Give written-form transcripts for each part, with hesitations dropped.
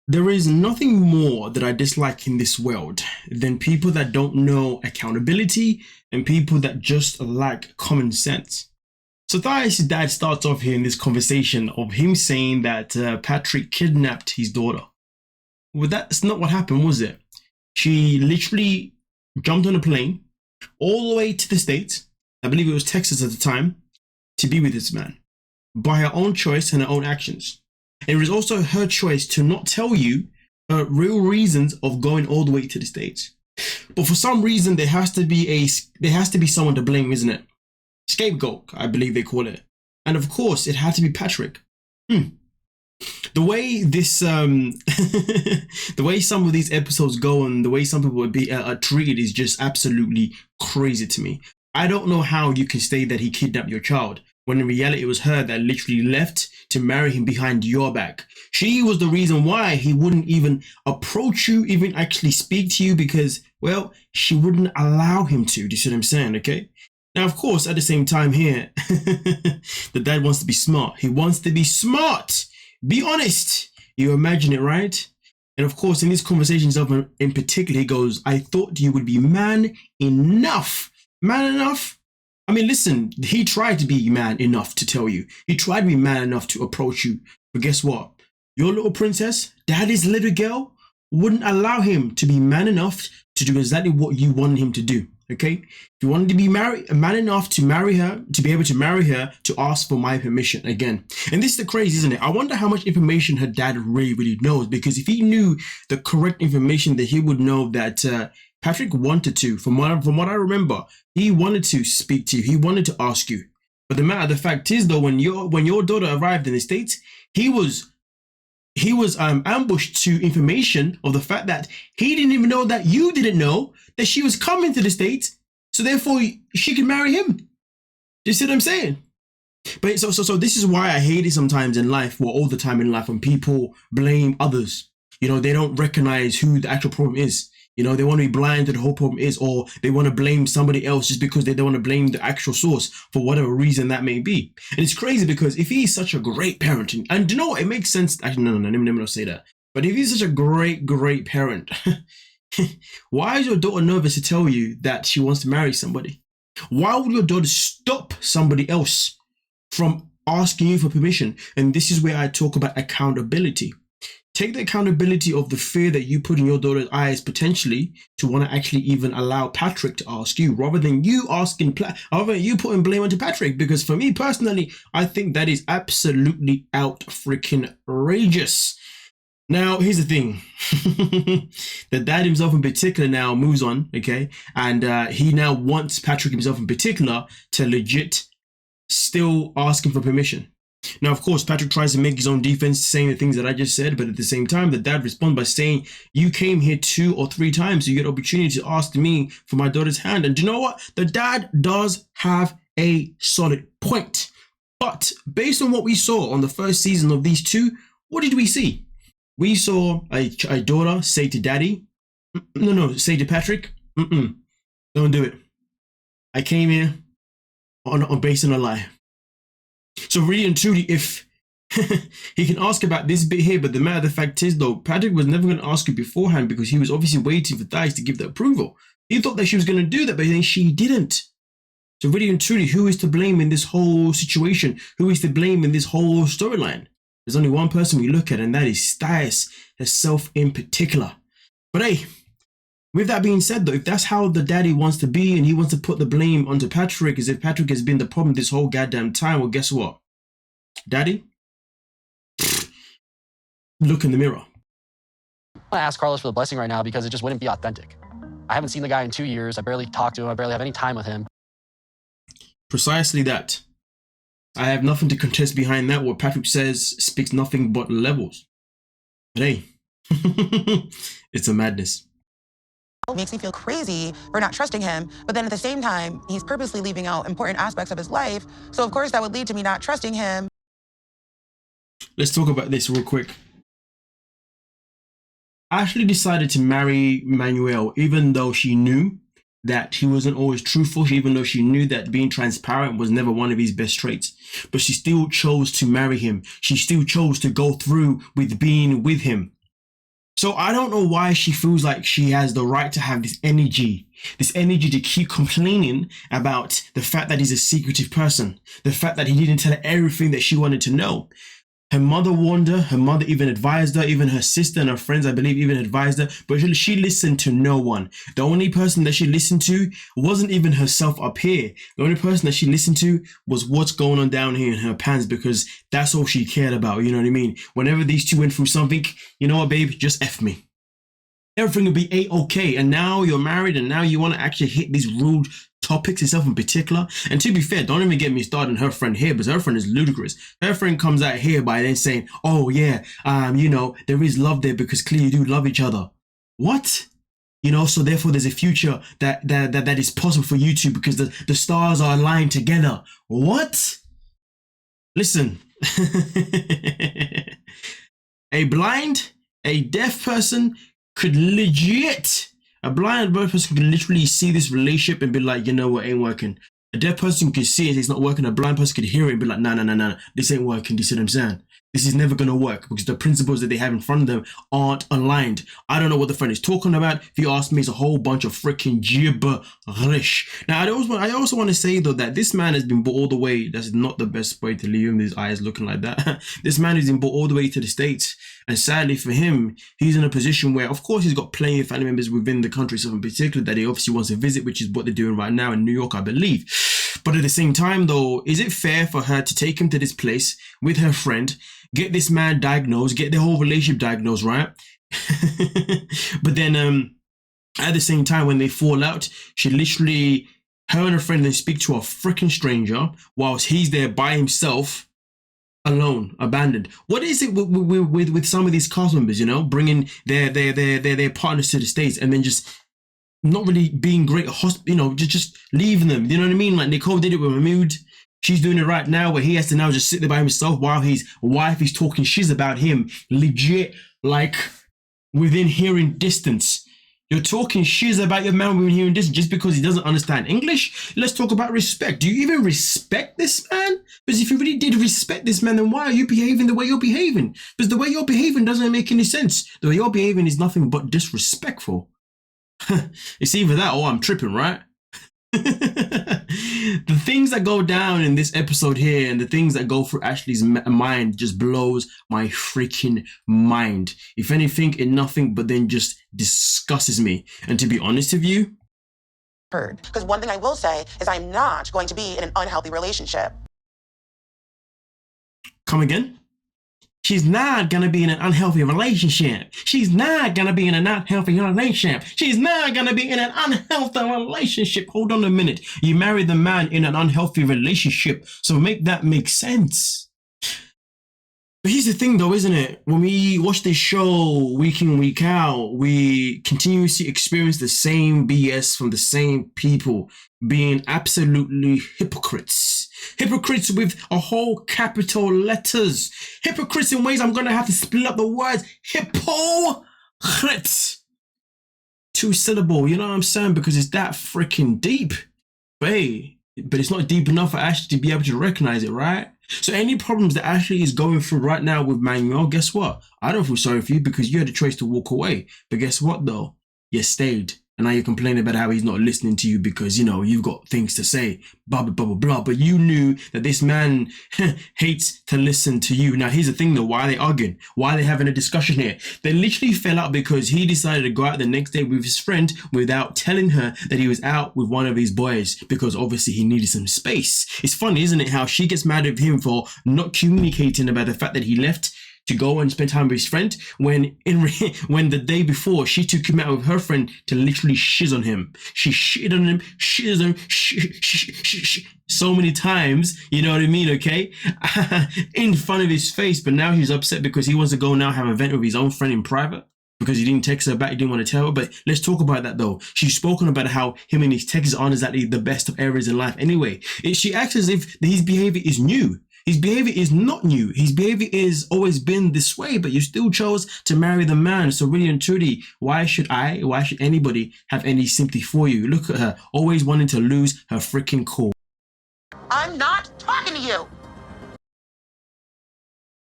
There is nothing more that I dislike in this world than people that don't know accountability and people that just lack common sense. So Thais' dad starts off here in this conversation of him saying that Patrick kidnapped his daughter. Well, that's not what happened, was it? She literally jumped on a plane all the way to the States, I believe it was Texas at the time, to be with this man by her own choice and her own actions. It was also her choice to not tell you her real reasons of going all the way to the States. But for some reason, there has to be someone to blame, isn't it? Scapegoat, I believe they call it. And of course, it had to be Patrick. The way this, the way some of these episodes go and the way some people are treated is just absolutely crazy to me. I don't know how you can say that he kidnapped your child when in reality it was her that literally left to marry him behind your back. She was the reason why he wouldn't even approach you, even actually speak to you, because, well, she wouldn't allow him to. Do you see what I'm saying? Okay. Now, of course, at the same time here, the dad wants to be smart. He wants to be smart. Be honest. You imagine it, right? And of course, in these conversations in particular, he goes, I thought you would be man enough. Man enough? I mean, listen, he tried to be man enough to tell you. He tried to be man enough to approach you. But guess what? Your little princess, daddy's little girl, wouldn't allow him to be man enough to do exactly what you wanted him to do. Okay? If you wanted to be man enough to marry her, to be able to marry her, to ask for my permission again. And this is the crazy, isn't it? I wonder how much information her dad really knows, because if he knew the correct information, that he would know that Patrick wanted to, from what I remember, he wanted to speak to you. He wanted to ask you. But the matter of the fact is, though, when your daughter arrived in the States, he was ambushed to information of the fact that he didn't even know that you didn't know that she was coming to the States, so therefore she could marry him. Do you see what I'm saying? But so this is why I hate it sometimes in life, or all the time in life, when people blame others. You know, they don't recognize who the actual problem is. You know, they want to be blind to the whole problem is, or they want to blame somebody else just because they don't want to blame the actual source for whatever reason that may be. And it's crazy because if he's such a great parent, and you know what, it makes sense. Actually, no, let me not say that. But if he's such a great parent, why is your daughter nervous to tell you that she wants to marry somebody? Why would your daughter stop somebody else from asking you for permission? And this is where I talk about accountability. Take the accountability of the fear that you put in your daughter's eyes potentially to want to actually even allow Patrick to ask you, rather than you putting blame onto Patrick. Because for me personally, I think that is absolutely out freaking outrageous. Now, here's the thing. The dad himself in particular now moves on, okay? And he now wants Patrick himself in particular to legit still ask him for permission. Now, of course, Patrick tries to make his own defense, saying the things that I just said, but at the same time, the dad responds by saying, you came here 2 or 3 times, so you get opportunity to ask me for my daughter's hand. And do you know what? The dad does have a solid point. But based on what we saw on the first season of these two, what did we see? We saw a daughter say to daddy, say to Patrick, don't do it. I came here on based on a lie. So really and truly, if he can ask about this bit here, but the matter of the fact is, though, Patrick was never going to ask you beforehand because he was obviously waiting for Thais to give the approval. He thought that she was going to do that, but then she didn't. So really and truly, who is to blame in this whole situation? Who is to blame in this whole storyline? There's only one person we look at, and that is Thais herself in particular. But hey, with that being said, though, if that's how the daddy wants to be and he wants to put the blame onto Patrick as if Patrick has been the problem this whole goddamn time, well, guess what? Daddy, look in the mirror. I ask Carlos for the blessing right now because it just wouldn't be authentic. I haven't seen the guy in 2 years. I barely talk to him. I barely have any time with him. Precisely that. I have nothing to contest behind that. What Patrick says speaks nothing but levels. But hey, it's a madness. Makes me feel crazy for not trusting him, but then at the same time, he's purposely leaving out important aspects of his life. So of course that would lead to me not trusting him. Let's talk about this real quick. Ashley decided to marry Manuel even though she knew that he wasn't always truthful, even though she knew that being transparent was never one of his best traits. But she still chose to marry him. She still chose to go through with being with him. So I don't know why she feels like she has the right to have this energy to keep complaining about the fact that he's a secretive person, the fact that he didn't tell her everything that she wanted to know. Her mother warned her, her mother even advised her, even her sister and her friends, I believe, even advised her, but she listened to no one. The only person that she listened to wasn't even herself up here. The only person that she listened to was what's going on down here in her pants, because that's all she cared about, you know what I mean? Whenever these two went through something, you know what, babe, just F me. Everything will be A-okay, and now you're married, and now you want to actually hit these rude topics itself in particular. And to be fair, don't even get me started on her friend here, because her friend is ludicrous. Her friend comes out here by then saying, oh yeah, you know, there is love there because clearly you do love each other. What? You know, so therefore there's a future that is possible for you two because the stars are aligned together. What? Listen. A deaf person could legit, a blind person could literally see this relationship and be like, you know what, ain't working. A deaf person could see it, it's not working. A blind person could hear it and be like, nah, this ain't working. You see what I'm saying? This is never going to work because the principles that they have in front of them aren't aligned. I don't know what the friend is talking about. If you ask me, it's a whole bunch of freaking gibberish. Now, I also want to say, though, that this man has been brought all the way. That's not the best way to leave him, his eyes looking like that. This man has been brought all the way to the States. And sadly for him, he's in a position where, of course, he's got plenty of family members within the country, so in particular that he obviously wants to visit, which is what they're doing right now in New York, I believe. But at the same time, though, is it fair for her to take him to this place with her friend, get this man diagnosed, get their whole relationship diagnosed, right? But then at the same time, when they fall out, she literally, her and her friend then speak to a freaking stranger whilst he's there by himself, alone, abandoned. What is it with some of these cast members, you know, bringing their partners to the States and then just not really being great, you know, just leaving them, you know what I mean? Like Nicole did it with Mahmood. She's doing it right now where he has to now just sit there by himself while his wife is talking shiz about him, legit, like within hearing distance. You're talking shiz about your man within hearing distance just because he doesn't understand English. Let's talk about respect. Do you even respect this man? Because if you really did respect this man, then why are you behaving the way you're behaving? Because the way you're behaving doesn't make any sense. The way you're behaving is nothing but disrespectful. It's either that or I'm tripping, right? The things that go down in this episode here and the things that go through Ashley's mind just blows my freaking mind. If anything, it nothing but then just disgusts me. And to be honest with you, because one thing I will say is I'm not going to be in an unhealthy relationship. Come again? She's not gonna be in an unhealthy relationship. She's not gonna be in an unhealthy relationship. She's not gonna be in an unhealthy relationship. Hold on a minute. You married the man in an unhealthy relationship, so make that make sense. But here's the thing though, isn't it? When we watch this show week in, week out, we continuously experience the same BS from the same people being absolutely hypocrites. Hypocrites with a whole capital letters. Hypocrites in ways I'm going to have to split up the words. Hypocrites. 2 syllable, you know what I'm saying? Because it's that freaking deep. But hey, but it's not deep enough for Ashley to be able to recognize it, right? So any problems that Ashley is going through right now with Manuel, guess what? I don't feel sorry for you because you had a choice to walk away. But guess what though? You stayed. And now you're complaining about how he's not listening to you because, you know, you've got things to say, blah, blah, blah, blah, blah. But you knew that this man hates to listen to you. Now, here's the thing, though. Why are they arguing? Why are they having a discussion here? They literally fell out because he decided to go out the next day with his friend without telling her that he was out with one of his boys because obviously he needed some space. It's funny, isn't it, how she gets mad at him for not communicating about the fact that he left to go and spend time with his friend when when the day before she took him out with her friend to literally shiz on him. She shit on him, shiz on him, so many times, you know what I mean, okay? In front of his face, but now he's upset because he wants to go now have an event with his own friend in private because he didn't text her back, he didn't want to tell her. But let's talk about that though. She's spoken about how him and his texts aren't exactly the best of areas in life anyway. She acts as if his behavior is new. His behavior is not new. His behavior is always been this way, but you still chose to marry the man. So really and truly, why should anybody have any sympathy for you? Look at her, always wanting to lose her freaking cool. I'm not talking to you.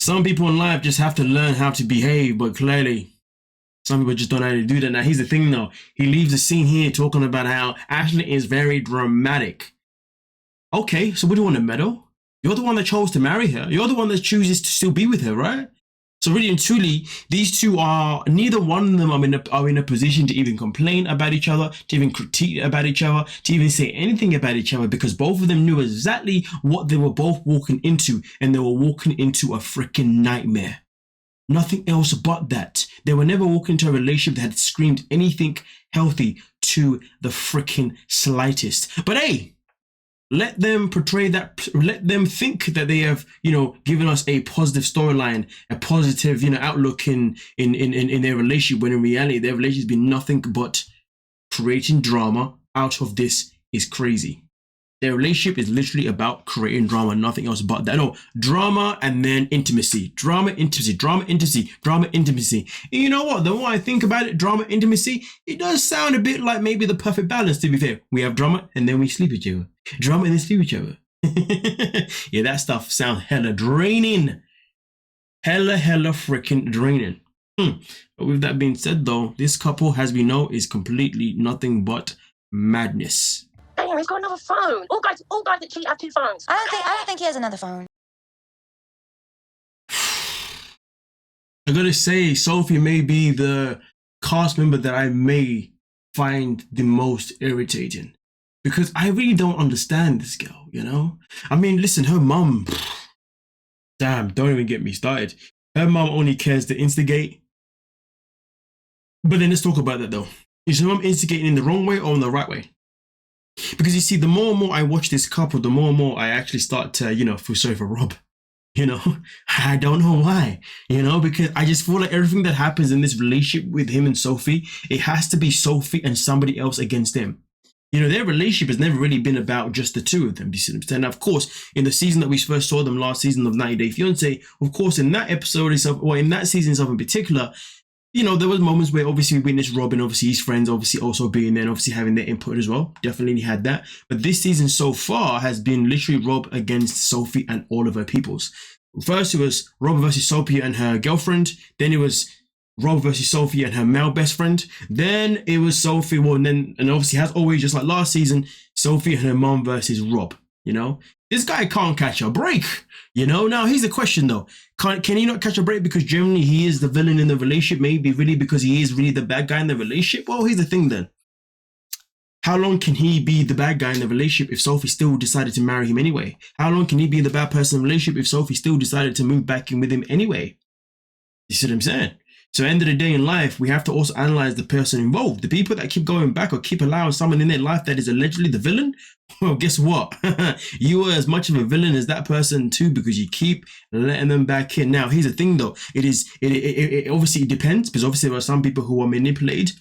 Some people in life just have to learn how to behave, but clearly Some people just don't know how to do that. Now, here's the thing though. He leaves the scene here talking about how Ashley is very dramatic. Okay, so what do you want to medal? You're the one that chose to marry her. You're the one that chooses to still be with her, right? So really and truly, these two are, neither one of them are in a position to even complain about each other, to even critique about each other, to even say anything about each other, because both of them knew exactly what they were both walking into, and they were walking into a freaking nightmare. Nothing else but that. They were never walking into a relationship that had screamed anything healthy to the freaking slightest. But hey, let them portray that, let them think that they have, given us a positive storyline, a positive, outlook in their relationship, when in reality, their relationship has been nothing but creating drama out of this is crazy. Their relationship is literally about creating drama, nothing else but that. No, drama and then intimacy. Drama, intimacy, drama, intimacy, drama, intimacy. And you know what? The more I think about it, drama, intimacy, it does sound a bit like maybe the perfect balance, to be fair. We have drama and then we sleep with each other. Drama and then sleep with each other. Yeah, that stuff sounds hella draining. Hella freaking draining. But with that being said though, this couple, as we know, is completely nothing but madness. Damn, he's got another phone. All guys that cheat have two phones. I don't think he has another phone. I gotta say, Sophie may be the cast member that I may find the most irritating, because I really don't understand this girl, I mean, listen, her mum, damn, don't even get me started. Her mum only cares to instigate. But then let's talk about that though. Is her mum instigating in the wrong way or in the right way? Because you see, the more and more I watch this couple, the more and more I actually start to, feel sorry for Rob. I don't know why, because I just feel like everything that happens in this relationship with him and Sophie, it has to be Sophie and somebody else against them. Their relationship has never really been about just the two of them. You see what I'm saying? Now, of course, in the season that we first saw them, last season of 90 Day Fiancé, of course, in that episode itself, or in that season itself in particular, there was moments where obviously we witnessed Rob and obviously his friends obviously also being there and obviously having their input as well. Definitely had that. But this season so far has been literally Rob against Sophie and all of her peoples. First, it was Rob versus Sophie and her girlfriend. Then it was Rob versus Sophie and her male best friend. Then it was Sophie, and obviously, as always, just like last season, Sophie and her mom versus Rob. This guy can't catch a break. Now here's the question though. Can he not catch a break because generally he is the villain in the relationship? Maybe really because he is really the bad guy in the relationship? Well, here's the thing then. How long can he be the bad guy in the relationship if Sophie still decided to marry him anyway? How long can he be the bad person in the relationship if Sophie still decided to move back in with him anyway? You see what I'm saying? So at the end of the day in life, we have to also analyze the person involved. The people that keep going back or keep allowing someone in their life that is allegedly the villain, well, guess what? You are as much of a villain as that person too, because you keep letting them back in. Now, here's the thing though. It obviously depends, because obviously there are some people who are manipulated,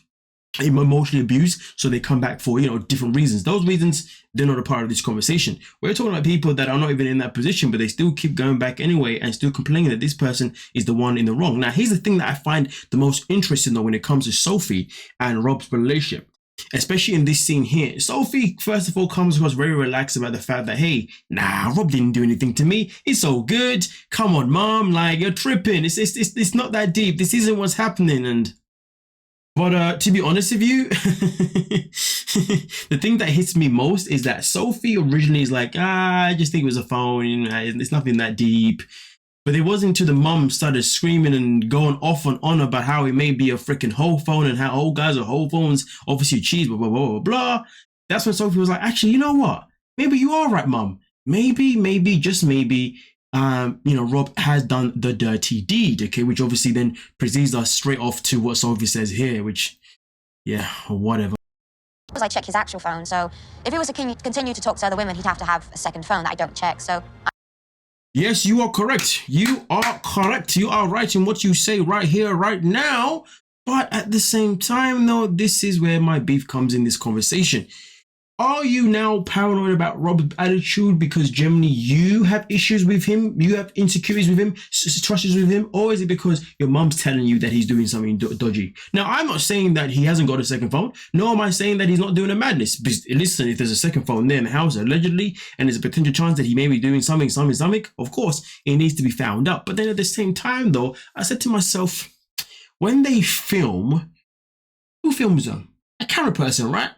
emotionally abused, so they come back for different reasons. Those reasons, they're not a part of this conversation. We're talking about people that are not even in that position, but they still keep going back anyway and still complaining that this person is the one in the wrong. Now, here's the thing that I find the most interesting though when it comes to Sophie and Rob's relationship, especially in this scene here. Sophie, first of all, comes across very relaxed about the fact that, hey, nah, Rob didn't do anything to me. It's all good. Come on, mom, like, you're tripping. It's not that deep. This isn't what's happening. But to be honest with you, the thing that hits me most is that Sophie originally is like, I just think it was a phone, it's nothing that deep. But it wasn't until the mum started screaming and going off and on about how it may be a freaking whole phone and how old guys are whole phones, obviously cheese, blah, blah, blah, blah, blah. That's when Sophie was like, actually, you know what? Maybe you are right, mum. Maybe, just maybe, Rob has done the dirty deed, okay, which obviously then proceeds us straight off to what Sophie says here, which, yeah, whatever. I check his actual phone, so if he was to continue to talk to other women, he'd have to have a second phone that I don't check, so... Yes, you are correct. You are correct. You are right in what you say right here, right now. But at the same time, though, this is where my beef comes in this conversation. Are you now paranoid about Rob's attitude because generally you have issues with him, you have insecurities with him, trust issues with him, or is it because your mom's telling you that he's doing something dodgy? Now, I'm not saying that he hasn't got a second phone, nor am I saying that he's not doing a madness. Because, listen, if there's a second phone there in the house, allegedly, and there's a potential chance that he may be doing something, of course, it needs to be found out. But then at the same time, though, I said to myself, when they film, who films them? A camera person, right?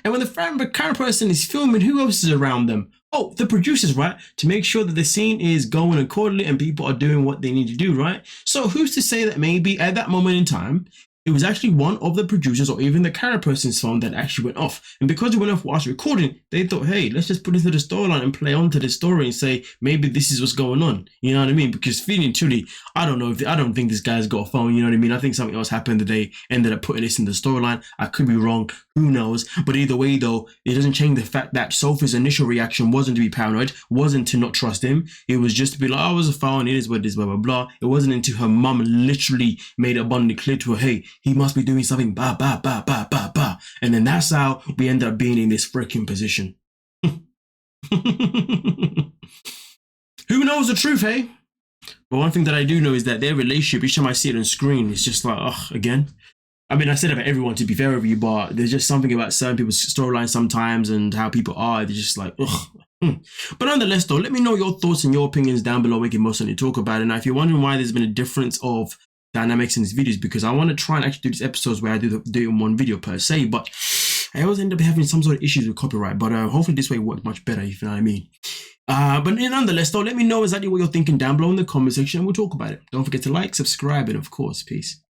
And when the camera person is filming, who else is around them? Oh, the producers, right? To make sure that the scene is going accordingly and people are doing what they need to do, right? So who's to say that maybe at that moment in time, it was actually one of the producers or even the camera person's phone that actually went off. And because it went off whilst recording, they thought, hey, let's just put it into the storyline and play onto the story and say, maybe this is what's going on. You know what I mean? Because feeling truly, I don't think this guy's got a phone. You know what I mean? I think something else happened that they ended up putting this in the storyline. I could be wrong. Who knows? But either way, though, it doesn't change the fact that Sophie's initial reaction wasn't to be paranoid, wasn't to not trust him. It was just to be like, oh, it was a phone. It is what it is, blah, blah, blah. It wasn't until her mum literally made it abundantly clear to her, hey, he must be doing something, bah, bah, bah, bah, bah, bah. And then that's how we end up being in this freaking position. Who knows the truth, hey? But one thing that I do know is that their relationship, each time I see it on screen, it's just like, ugh, again. I mean, I said about everyone, to be fair with you, but there's just something about certain people's storylines sometimes and how people are. They're just like, ugh. But nonetheless, though, let me know your thoughts and your opinions down below. We can most certainly talk about it. Now, if you're wondering why there's been a difference of dynamics in these videos, because I want to try and actually do these episodes where I do it in one video per se, but I always end up having some sort of issues with copyright. But hopefully this way it works much better, if you know what I mean. But nonetheless, though, let me know exactly what you're thinking down below in the comment section and we'll talk about it. Don't forget to like, subscribe, and of course, peace.